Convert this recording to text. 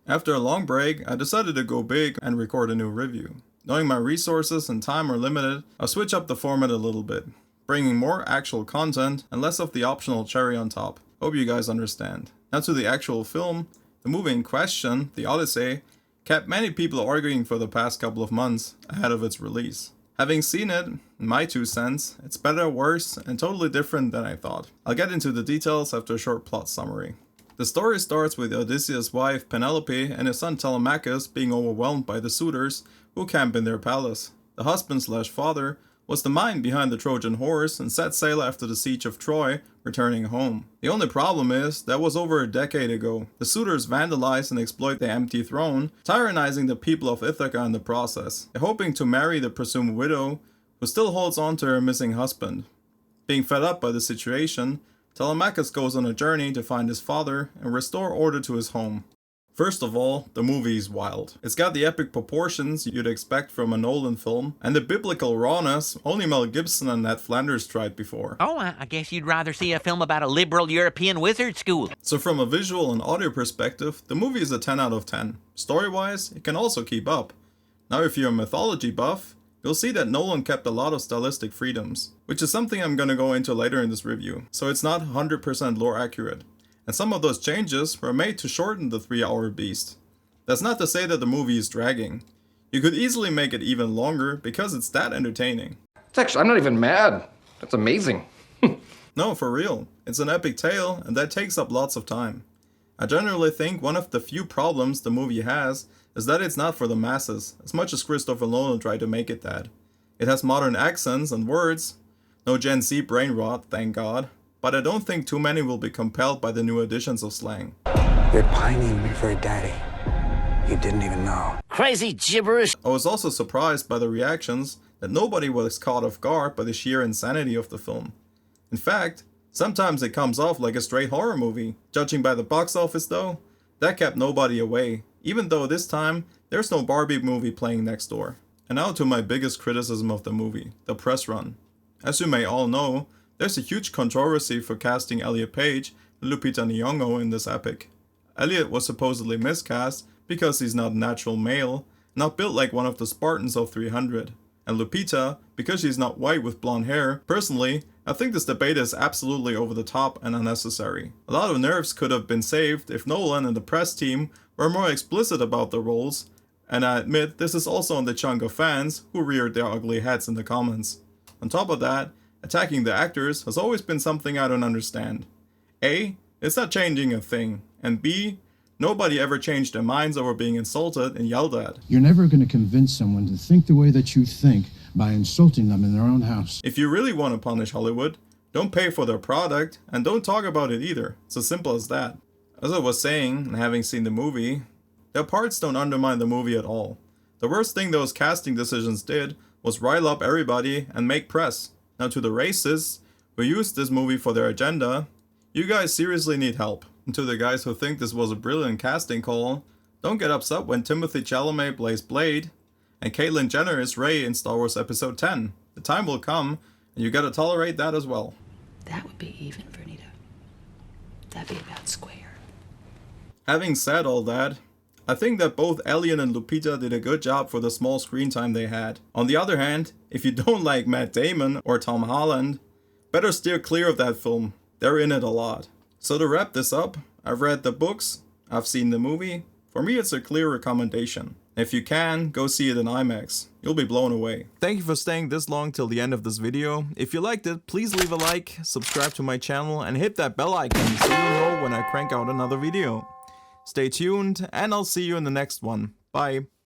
After a long break, I decided to go big and record a new review. Knowing my resources and time are limited, I'll switch up the format a little bit, bringing more actual content and less of the optional cherry on top. Hope you guys understand. Now to the actual film. The movie in question, The Odyssey, kept many people arguing for the past couple of months ahead of its release. Having seen it, in my 2 cents, it's better, worse, and totally different than I thought. I'll get into the details after a short plot summary. The story starts with Odysseus' wife Penelope and his son Telemachus being overwhelmed by the suitors who camp in their palace. The husband/father was the mind behind the Trojan horse and set sail after the siege of Troy, returning home. The only problem is, that was over a decade ago. The suitors vandalize and exploit the empty throne, tyrannizing the people of Ithaca in the process. They're hoping to marry the presumed widow, who still holds on to her missing husband. Being fed up by the situation, Telemachus goes on a journey to find his father and restore order to his home. First of all, the movie is wild. It's got the epic proportions you'd expect from a Nolan film, and the biblical rawness only Mel Gibson and Ned Flanders tried before. Oh, I guess you'd rather see a film about a liberal European wizard school. So from a visual and audio perspective, the movie is a 10 out of 10. Story-wise, it can also keep up. Now if you're a mythology buff, you'll see that Nolan kept a lot of stylistic freedoms, which is something I'm gonna go into later in this review, so it's not 100% lore accurate. And some of those changes were made to shorten the 3-hour beast. That's not to say that the movie is dragging. You could easily make it even longer because it's that entertaining. I'm not even mad. That's amazing. No, for real. It's an epic tale, and that takes up lots of time. I generally think one of the few problems the movie has is that it's not for the masses, as much as Christopher Nolan tried to make it that. It has modern accents and words. No Gen Z brain rot, thank God. But I don't think too many will be compelled by the new additions of slang. You're pining for a daddy you didn't even know. Crazy gibberish. I was also surprised by the reactions that nobody was caught off guard by the sheer insanity of the film. In fact, sometimes it comes off like a straight horror movie. Judging by the box office though, that kept nobody away, even though this time there's no Barbie movie playing next door. And now to my biggest criticism of the movie, the press run. As you may all know, there's a huge controversy for casting Elliot Page and Lupita Nyong'o in this epic. Elliot was supposedly miscast because he's not a natural male, not built like one of the Spartans of 300. And Lupita, because she's not white with blonde hair. Personally, I think this debate is absolutely over the top and unnecessary. A lot of nerves could have been saved if Nolan and the press team were more explicit about the roles, and I admit this is also on the chunk of fans who reared their ugly heads in the comments. On top of that, attacking the actors has always been something I don't understand. A, it's not changing a thing, and B, nobody ever changed their minds over being insulted and yelled at. You're never going to convince someone to think the way that you think by insulting them in their own house. If you really want to punish Hollywood, don't pay for their product and don't talk about it either. It's as simple as that. As I was saying, and having seen the movie, their parts don't undermine the movie at all. The worst thing those casting decisions did was rile up everybody and make press. Now to the racists who used this movie for their agenda, you guys seriously need help. And to the guys who think this was a brilliant casting call, don't get upset when Timothée Chalamet plays Blade and Caitlyn Jenner is Rey in Star Wars Episode 10. The time will come, and you gotta tolerate that as well. That would be even, Vernita. That'd be about square. Having said all that, I think that both Elliot and Lupita did a good job for the small screen time they had. On the other hand, if you don't like Matt Damon or Tom Holland, better steer clear of that film. They're in it a lot. So to wrap this up, I've read the books, I've seen the movie. For me, it's a clear recommendation. If you can, go see it in IMAX. You'll be blown away. Thank you for staying this long till the end of this video. If you liked it, please leave a like, subscribe to my channel, and hit that bell icon so you know when I crank out another video. Stay tuned, and I'll see you in the next one. Bye.